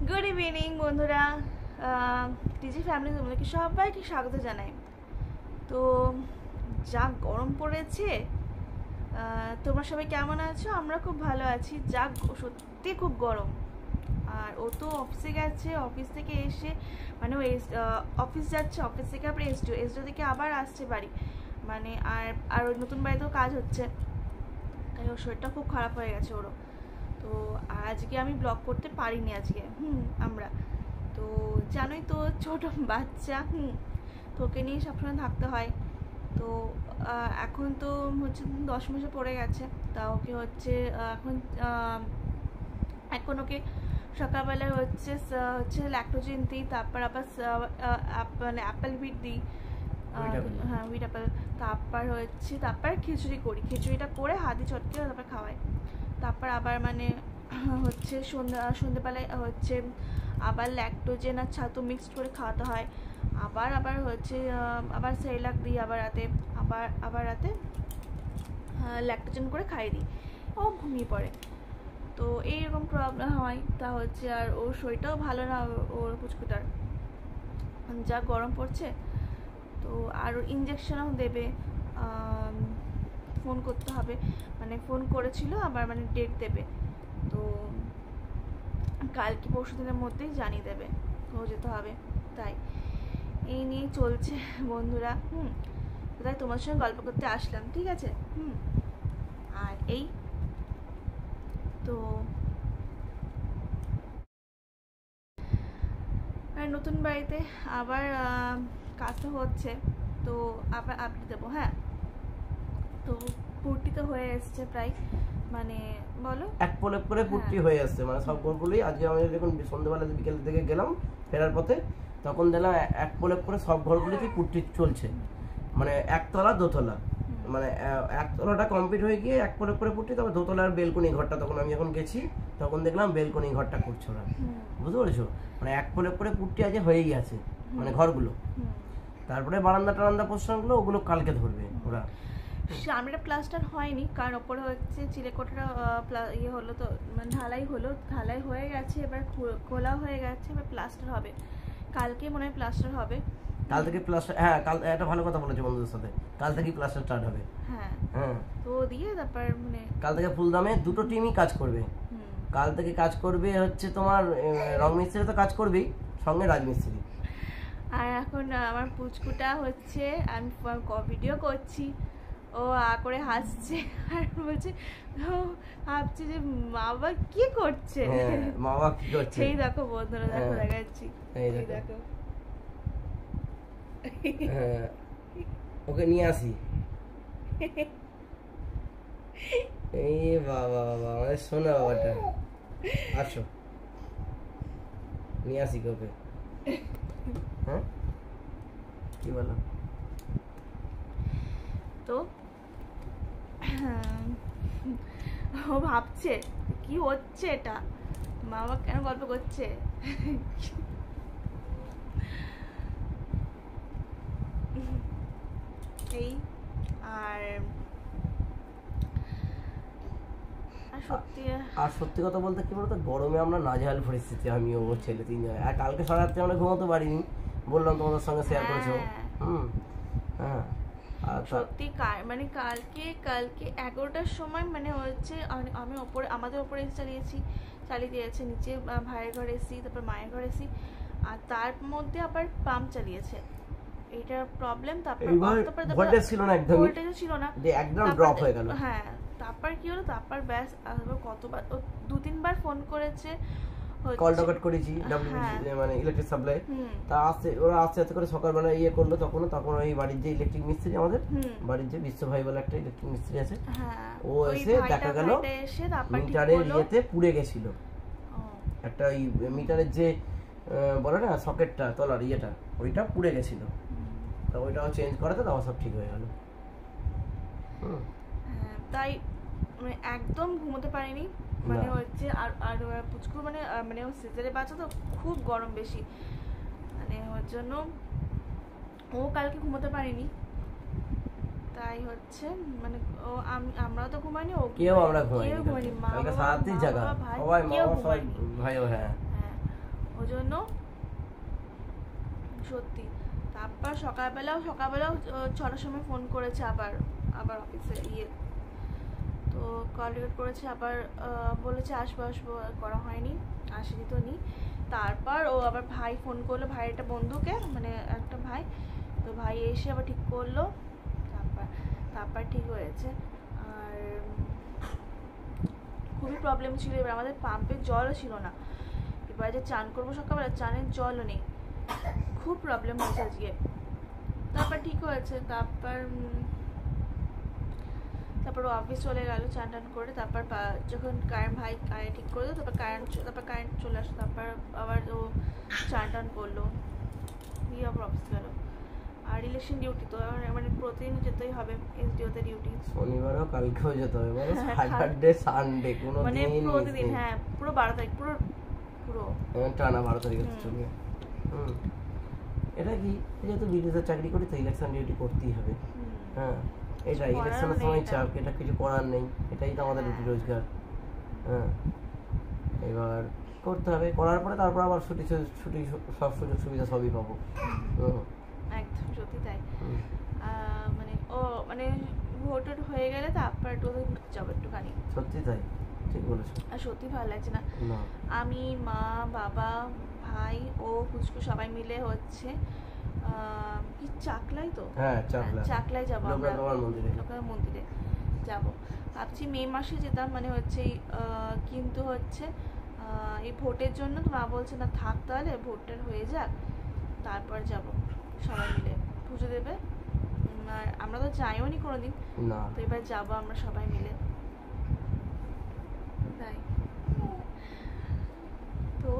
Good evening বন্ধুরা, টিজি family তোমাদেরকে সবাইকে স্বাগত জানাই। তো যা গরম পড়েছে, তোমরা সবাই কেমন আছো? আমরা খুব ভালো আছি। যা সত্যি খুব গরম। আর ও তো অফিসে গেছে, অফিস থেকে এসে মানে ও অফিস যাচ্ছে, অফিস থেকে আবার এসডিও থেকে আবার আসছে বাড়ি, মানে আর ওই নতুন বাড়িতেও কাজ হচ্ছে, তাই ওর শরীরটা খুব খারাপ হয়ে গেছে ওরও। তো আজকে আমি ব্লগ করতে পারিনি আজকে। আমরা তো জানোই তো, ছোট বাচ্চা, তোকে নিয়ে সবসময় থাকতে হয়। তো এখন তো হচ্ছে 10 মাসে পড়ে গেছে, তা ওকে হচ্ছে এখন ওকে সকালবেলা হচ্ছে ল্যাক্টোজেন দিই, তারপর আবার মানে অ্যাপেল বিট দিই, হ্যাঁ হুইট অ্যাপেল, তারপর খিচুড়ি করি, খিচুড়িটা করে হাতি চটকে তারপর খাওয়াই। তারপর আবার মানে হচ্ছে সন্ধ্যেবেলায় হচ্ছে আবার ল্যাক্টোজেন আর ছাতু মিক্সড করে খাওয়াতে হয়। আবার হচ্ছে আবার সেরেলাক দিই, আবার রাতে ল্যাক্টোজেন করে খাইয়ে দিই, ও ঘুমিয়ে পড়ে। তো এইরকম প্রবলেম হয়। তা হচ্ছে আর ওর শরীরটাও ভালো না, ওর পুচকুটার যা গরম পড়ছে। তো আর ওর ইঞ্জেকশনও দেবে, ফোন করতে হবে, মানে ফোন করেছিল, আবার মানে ডেট দেবে। তো কালকে পরশু দিনের মধ্যেই জানিয়ে দেবে, তো যেতে হবে। তাই এই নিয়ে চলছে বন্ধুরা। তাই তোমার সঙ্গে গল্প করতে আসলাম, ঠিক আছে। আর এই তো আর নতুন বাড়িতে আবার কাজটা হচ্ছে, তো আবার আপডেট দেবো। হ্যাঁ, তো পুটি তো হয়ে এসছে প্রায়, মানে বলো এক প্রলেপ করে পুটি হয়ে আসছে, মানে সব ঘরগুলোই। আজকে আমি যখন সন্ধ্যাবেলা বিকেল থেকে গেলাম ফেরার পথে, তখন দেখলাম এক প্রলেপ করে সব ঘরগুলিতে পুটি চলছে, মানে একতলা দোতলা, মানে একতলাটা কমপ্লিট হয়ে গিয়ে এক প্রলেপ করে পুটি, তারপর দোতলার বেলকনি ঘরটা, তখন আমি যখন গেছি তখন দেখলাম বেলকনি ঘরটা করছে ওরা, বুঝতে পেরেছো? মানে এক প্রলেপ করে পুটি আজকে হয়েই গেছে, মানে ঘরগুলো। তারপরে বারান্দা টারান্দা পোস্টারগুলো ওগুলো কালকে ধরবে ওরা। সামনেটা প্লাস্টার হয়নি, কারণ ওপরে হচ্ছে চিলেকোঠাটা ইয়ে হলো, তো মানে ঢালাই হয়ে গেছে, এবার খোলা হয়ে গেছে, এবার প্লাস্টার হবে কালকে, মনে হয় প্লাস্টার হবে। কাল থেকে প্লাস্টার, হ্যাঁ কাল একটা ভালো কথা বলেছে বন্ধুদের সাথে, কাল থেকে প্লাস্টার স্টার্ট হবে। হ্যাঁ, তো দিয়ে তারপর মানে কাল থেকে ফুলদামে দুটো টিমই কাজ করবে। কাল থেকে কাজ করবে হচ্ছে তোমার রং মিস্ত্রি তো কাজ করবেই, সঙ্গে রাজমিস্ত্রি। আর এখন আমার পুচকুটা হচ্ছে, আমি ভিডিও করছি, ও করে হাসছে আর বলছে, ভাবছে যে মা বাবা কি করছে, মা বাবা কি করছে। এই দেখো বন্ধুরা, দেখো দেখাচ্ছি, এই দেখো। ওকে নিয়ে আসি। এই বাবা বাবা, আমাদের শোনা বাবাটা, আসো নিয়ে আসি ওকে। হ্যাঁ কি বলো? তো ও ভাবছে কি হচ্ছে এটা, মা বাবা কেন গল্প করছে। এই আর সত্যি কথা বলতে কি বলতো, গরমে আমরা নাজেহাল পরিস্থিতি, আমি ও ছেলে তিনজন। আর কালকে সারা রাত্রে আমরা ঘুমাতে পারিনি, বললাম তোমাদের সঙ্গে শেয়ার করেছো। হ্যাঁ সত্যি মানে কালকে 11টার সময় মানে হচ্ছে আমি আমাদের ওপরে চালিয়ে দিয়েছে, নিচে ভাইয়ের ঘরে এসি, তারপর মায়ের ঘরে এসি, আর তার মধ্যে আবার পাম্প চালিয়েছে, এটা প্রবলেম। তারপর ভোল্টেজ ছিল না, একদম ড্রপ হয়ে গেল। হ্যাঁ, তারপর কি হলো, তারপর ব্যাস কতবার 2-3বার ফোন করেছে, কল ডকেট করেছি মানে ইলেকট্রিক সাপ্লাই, তা ওরা আস্তে করে সকালবেলা ইয়ে করলো, তখন ওই বাড়ির যে ইলেকট্রিক মিস্ত্রি, আমাদের বাড়ির যে বিশ্ব ভাই বলে একটা ইলেকট্রিক মিস্ত্রি আছে, ও এসে দেখা গেল মিটারের ইয়েতে পুড়ে গেছিল, একটা ওই মিটারের যে বলে না সকেটটা তলার ইয়েটা, ওইটা পুড়ে গেছিল, তা ওইটাও চেঞ্জ করাতে তাও সব ঠিক হয়ে গেল। তাই একদম ঘুমোতে পারিনি, মানে হচ্ছে আর পুচকুর মানে সিজারে বাচ্চা তো খুব গরম বেশি, মানে ওর জন্য ও কালকে ঘুমোতে পারিনি। তাই হচ্ছে মানে ও আমরাও তো ঘুমাইনি, ও কেউ আমরা ঘুমাইনি, কালকে সারাদিন জাগা, সবাই মা সবাই ভাইও। হ্যাঁ, ওই জন্য সত্যি। তারপর সকালবেলাও 6টার সময় ফোন করেছে আবার অফিসে তো কল রেকর্ড করেছে আবার, বলেছে আসবো আর করা হয়নি, আসেনি তো নি। তারপর ও আবার ভাই ফোন করলো, ভাইয়ের একটা বন্ধুকে, মানে একটা ভাই, তো ভাই এসে আবার ঠিক করলো। তারপর ঠিক হয়েছে। আর খুবই প্রবলেম ছিল, এবার আমাদের পাম্পের জলও ছিল না, এবার যে চান করবো সকালবেলা, চানের জলও নেই, খুব প্রবলেম হয়েছে আজকে। তারপর ঠিক হয়েছে। তারপর ও অফিস চলে গেল চান টান করে। তারপর যখন ভাই ঠিক করে দিল, তারপর কারেন্ট চলে আসলো। তারপর আবার ও চান টান করলো, দিয়ে আবার অফিস গেল। আর ইলেকশন ডিউটি তো মানে প্রতিদিন যেতেই হবে, এসডিওতে ডিউটি। শনিবারও কালকেও যেতে হবে, বলো স্যাটারডে সানডে কোনো মানে দিন প্রতিদিন, হ্যাঁ পুরো 12 তারিখ পুরো টানা 12 তারিখে চলবে। এটা কি, যেহেতু বিদেশে চাকরি করি তো ইলেকশন ডিউটি করতেই হবে। হ্যাঁ, এটা ইলেকশনের সময় চাপ, এটা কিছু করার নেই, এটাই তো আমাদের রুটি রোজগার। হ্যাঁ, এবার করতে হবে, করার পরে তারপর আবার ছুটি সব সুযোগ সুবিধা সবই পাবো। একদম সত্যি তাই। মানে ভোট হয়ে গেলে তারপর একটু ঘুরতে যাবো একটুখানি। সত্যি তাই, ঠিক বলেছো। আর সত্যি ভালো লাগছে না। আমি, মা, বাবা, ভাই ও পুচকু সবাই মিলে হচ্ছে কি চাকলাই তো, হ্যাঁ চাকলাই যাবো আমরা, লোকাল মন্দিরে যাবো। ভাবছি মে মাসে যেতাম, মানে হচ্ছে কিন্তু হচ্ছে এই ভোটের জন্য তো মা বলছে না থাক, তাহলে ভোটটা হয়ে যাক তারপর যাব সবাই মিলে পুজো দেবে। আর আমরা তো যাইও নি কোনোদিন, তো এবার যাবো আমরা সবাই মিলে। তাই তো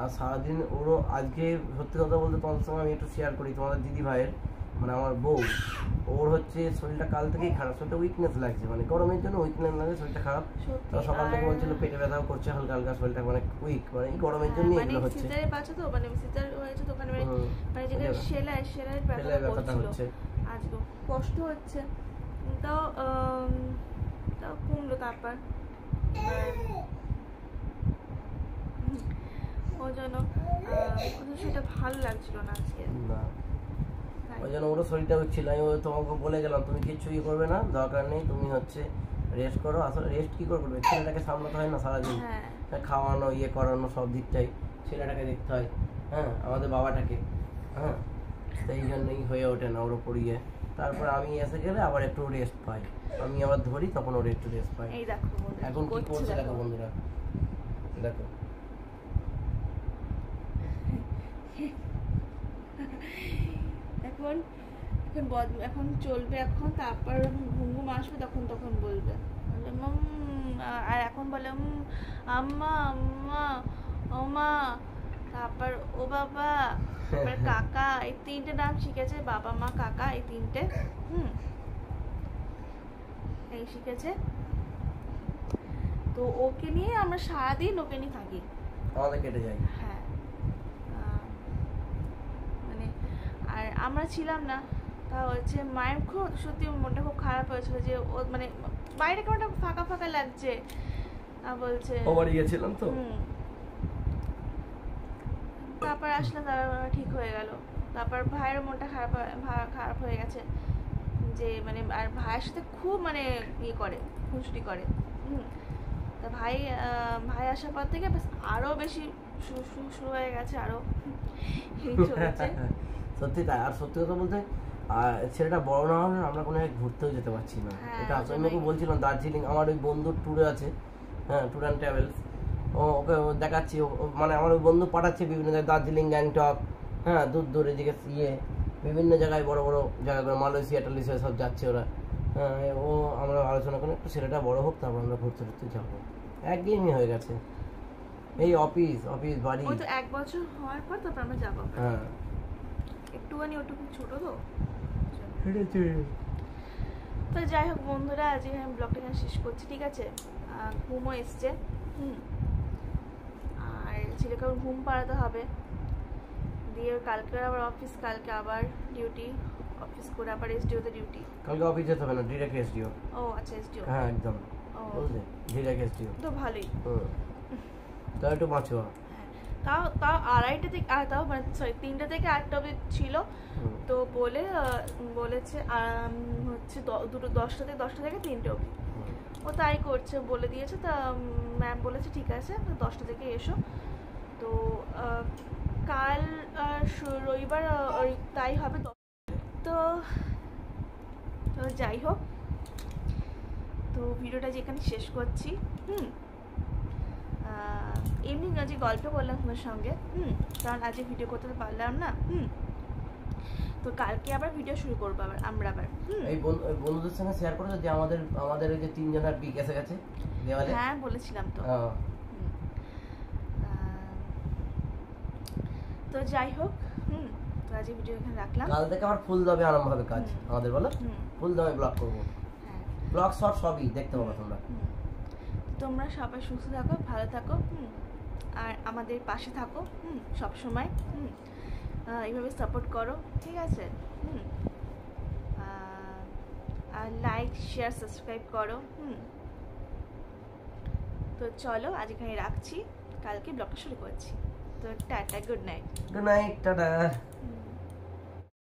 আর সারাদিন ওরও আজকে সত্যি কথা বলতে তোমাদের সঙ্গে আমি একটু শেয়ার করি, তোমাদের দিদি ভাইয়ের মানে আমার বউ, ওর হচ্ছে শরীরটা কাল থেকেই খারাপ, শরীরটা উইকনেস লাগছে, মানে গরমের জন্য উইকনেস লাগে, শরীরটা খারাপ। তো সকাল থেকে বলছিল পেটে ব্যথাও করছে হালকা হালকা, শরীরটা মানে উইক, মানে এই গরমের জন্য এগুলো হচ্ছে। সিজারে বাচ্চা তো, মানে সিজার হয়েছে তো, মানে যেটা সেলাইয়ের ব্যথাটা হচ্ছে, আজকে কষ্ট হচ্ছে, তাও কমলো। তারপর ওই জন্য সেটা ভালো লাগছিল না আজকে, ওই জন্য ওরও শরীরটা হচ্ছিল। আমি তোমাকে বলে গেলাম তুমি কিচ্ছু করবে না, দরকার নেই, তুমি হচ্ছে রেস্ট করো। আসলে রেস্ট কি করবে, ছেলেটাকে সামলাতে হয় না সারাদিন, খাওয়ানো করানো সব দিকটাই ছেলেটাকে দেখতে হয়। হ্যাঁ, আমাদের বাবাটাকে। হ্যাঁ, সেই জন্যই হয়ে ওঠে না ওর উপর তারপরে আমি এসে গেলে আবার একটু রেস্ট পাই, আমি আবার ধরি, তখন ওর একটু রেস্ট পাই। এখন কি করছে দেখো বন্ধুরা, দেখো এখন চলবে, এখন তারপর ঘুম আসবে, তখন বলবে। আর এখন বলে আম্মা আম্মা ও মা, তারপর ও বাবা, তারপর কাকা, এই 3টে নাম শিখেছে, বাবা মা কাকা, এই 3টে এই শিখেছে। তো ওকে নিয়ে আমরা সারাদিন ওকে নিয়ে থাকি, আমাদের কেটে যায়। হ্যাঁ, মানে আর আমরা ছিলাম না, তা হচ্ছে মায়ের খুব সত্যি মনটা খুব খারাপ হয়েছিল যে ও মানে বাইরে কেমন ফাঁকা ফাঁকা লাগছে, বলছে ও বাড়ি গেছিলাম তো। তারপর আসলাম, তারপর ঠিক হয়ে গেল। তারপর ভাইয়ের মনটা খারাপ হয়ে গেছে যে মানে, আর ভাইয়ের সাথে খুব মানে করে, খুনসুটি করে। তা ভাই আসার পর থেকে আরো বেশি শুরু হয়ে গেছে, আরো সত্যি তাই। আর সত্যি কথা বলতে ছেলেটা বড় না হলে আমরা কোনো ঘুরতেও যেতে পারছি না। এটা আসলে বলছিলাম দার্জিলিং আমার ওই বন্ধুর ট্যুরে আছে, হ্যাঁ, ট্যুর অ্যান্ড ট্রাভেলস, ওকে দেখাচ্ছি, মানে আমার ওই বন্ধু পাঠাচ্ছে বিভিন্ন জায়গায়, দার্জিলিং, গ্যাংটক, হ্যাঁ, দূর এদিকে বিভিন্ন জায়গায় বড় বড় জায়গাগুলো, মালয়েশিয়া টালেশিয়া সব যাচ্ছে ওরা। হ্যাঁ, ও আমরা আলোচনা করি একটু ছেলেটা বড় হোক, তারপর আমরা ঘুরতে যাবো। একঘেয়েমি হয়ে গেছে এই অফিস বাড়ি। ওই তো 1 বছর হওয়ার পর তারপর আমরা যাবো। হ্যাঁ, একটুখানি ওটুকু ছোট তো। তো যাই হোক বন্ধুরা, আজকে আমি ব্লগটা এখানে শেষ করছি, ঠিক আছে? ঘুমও এসছে, আর ছেলেকে ঘুম পাড়াতে হবে, দিয়ে কালকে আবার অফিস, কালকে আবার ডিউটি, অফিস করে আবার এসডিওতে ডিউটি। কালকে অফিস যেতে হবে না, ডিরেক্ট এসডিও। ও আচ্ছা, এসডিও, হ্যাঁ একদম, বুঝলে, ডিরেক্ট এসডিও তো ভালোই। তাহলে একটু বাঁচো। হ্যাঁ, তাও তাও আড়াইটা থেকে তাও মানে সরি 3টা থেকে 8টা অবধি ছিল। তো বলেছে হচ্ছে 10টা থেকে 3টে অবধি ও তাই করছে বলে দিয়েছে। তা ম্যাম বলেছে ঠিক আছে 10টা থেকে এসো। তো কাল রবিবার ওই তাই হবে। তো যাই হোক, তো ভিডিওটা যেখানে শেষ করছি। এমনি আজকে গল্প করলাম তোমার সঙ্গে, কারণ আজকে ভিডিও করতে পারলাম না। তো কালকে আবার ভিডিও শুরু করবো আমরা আবার। এই বন্ধুদের সঙ্গে শেয়ার করে যে আমাদের এই যে 3 জনের পিক এসে গেছে দেওয়ালে। হ্যাঁ বলেছিলাম তো। তো যাই হোক, তো আজকে ভিডিও এখানে রাখলাম। কাল থেকে আবার ফুল দামে আরম্ভ হবে কাজ আমাদের, বলো ফুল দামে ব্লগ করবো। হ্যাঁ, ব্লগ শর্ট সবই দেখতে পাবো তোমরা। তোমরা সবাই সুস্থ থাকো, ভালো থাকো, আর আমাদের পাশে থাকো সব সময়। এইভাবে সাপোর্ট করো, ঠিক আছে? আর লাইক শেয়ার সাবস্ক্রাইব করো। তো চলো আজ এখানে রাখছি, কালকে ব্লগটা শুরু করছি। তো tata, good night. Good night, tata.